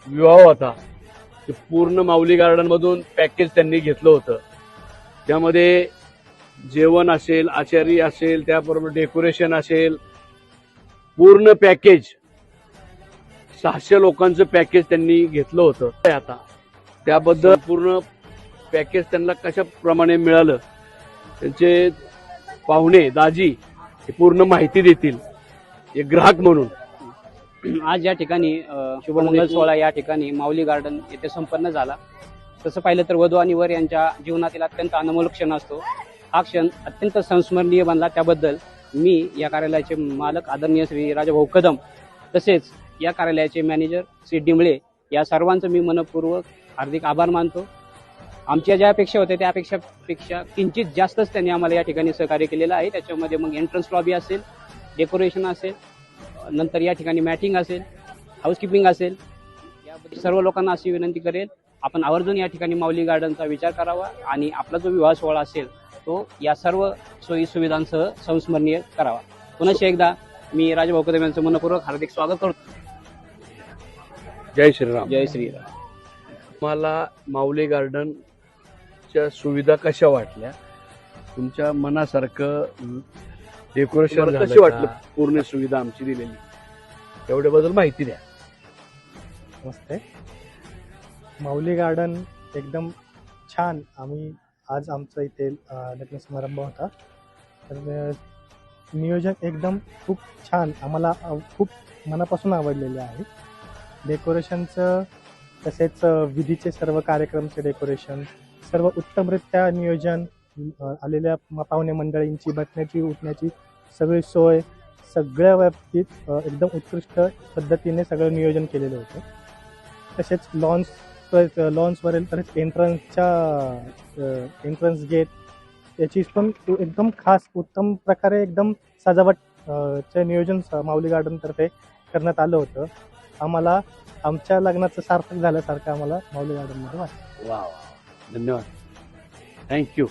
विवाह होता ते पूर्ण माऊली गार्डन मधून पॅकेज त्यांनी घेतलं होतं. त्यामध्ये जेवण असेल, आचारी असेल, त्याबरोबर डेकोरेशन असेल, पूर्ण पॅकेज 600 लोकांचं पॅकेज त्यांनी घेतलं होतं. आता त्याबद्दल पूर्ण पॅकेज त्यांना कशा प्रमाणे मिळालं त्यांचे पाहुणे दाजी हे पूर्ण माहिती देतील एक ग्राहक म्हणून. आज या ठिकाणी शुभमंगल सोहळा या ठिकाणी माऊली गार्डन येथे संपन्न झाला. तसं पाहिलं तर वधू आणि वर यांच्या जीवनातील अत्यंत अनमोल क्षण असतो. हा क्षण अत्यंत संस्मरणीय बनला. त्याबद्दल मी या कार्यालयाचे मालक आदरणीय श्री राजाभाऊ कदम तसेच या कार्यालयाचे मॅनेजर श्री डिंबळे या सर्वांचं मी मनपूर्वक हार्दिक आभार मानतो. आमच्या ज्या अपेक्षा होत्या त्या अपेक्षापेक्षा किंचित जास्तच त्यांनी आम्हाला या ठिकाणी सहकार्य केलेलं आहे. त्याच्यामध्ये मग एंट्रन्स लॉबी असेल, डेकोरेशन असेल, नंतर या ठिकाणी मॅटिंग असेल, हाऊसकीपिंग असेल. याबद्दल सर्व लोकांना अशी विनंती करेल आपण आवर्जून या ठिकाणी माऊली गार्डनचा विचार करावा आणि आपला जो विवाह सोहळा असेल तो या सर्व सोयी सुविधांसह संस्मरणीय करावा. पुनश्च एकदा मी राजाभाऊ कदम यांचं मनपूर्वक हार्दिक स्वागत करतो. जय श्रीराम. जय श्रीराम. मला माऊली गार्डनच्या सुविधा कशा वाटल्या? तुमच्या मनासारखं डेकोरेशन कसे वाटलं? पूर्ण सुविधा आमची दिलेली एवढ्याबद्दल माहिती द्या. नमस्ते. माऊली गार्डन एकदम छान. आम्ही आज आमचा इथे लग्न समारंभ होता तर नियोजन एकदम खूप छान आम्हाला खूप मनापासून आवडलेले आहे. डेकोरेशनचं तसेच विधीचे सर्व कार्यक्रमचे डेकोरेशन सर्व उत्तमरित्या नियोजन, आलेल्या पाहुणे मंडळींची बसण्याची उठण्याची सगळी सोय सगळ्या बाबतीत एकदम उत्कृष्ट पद्धतीने सगळं नियोजन केलेलं होतं. तसेच लॉन्सवरील तसेच एंट्रन्स गेट याची पण एकदम खास उत्तम प्रकारे एकदम सजावटचे नियोजन माऊली गार्डनतर्फे करण्यात आलं होतं. आम्हाला आमच्या लग्नाचं सार्थक झाल्यासारखं आम्हाला माऊली गार्डनमध्ये वाटतं. वा, धन्यवाद, थँक्यू.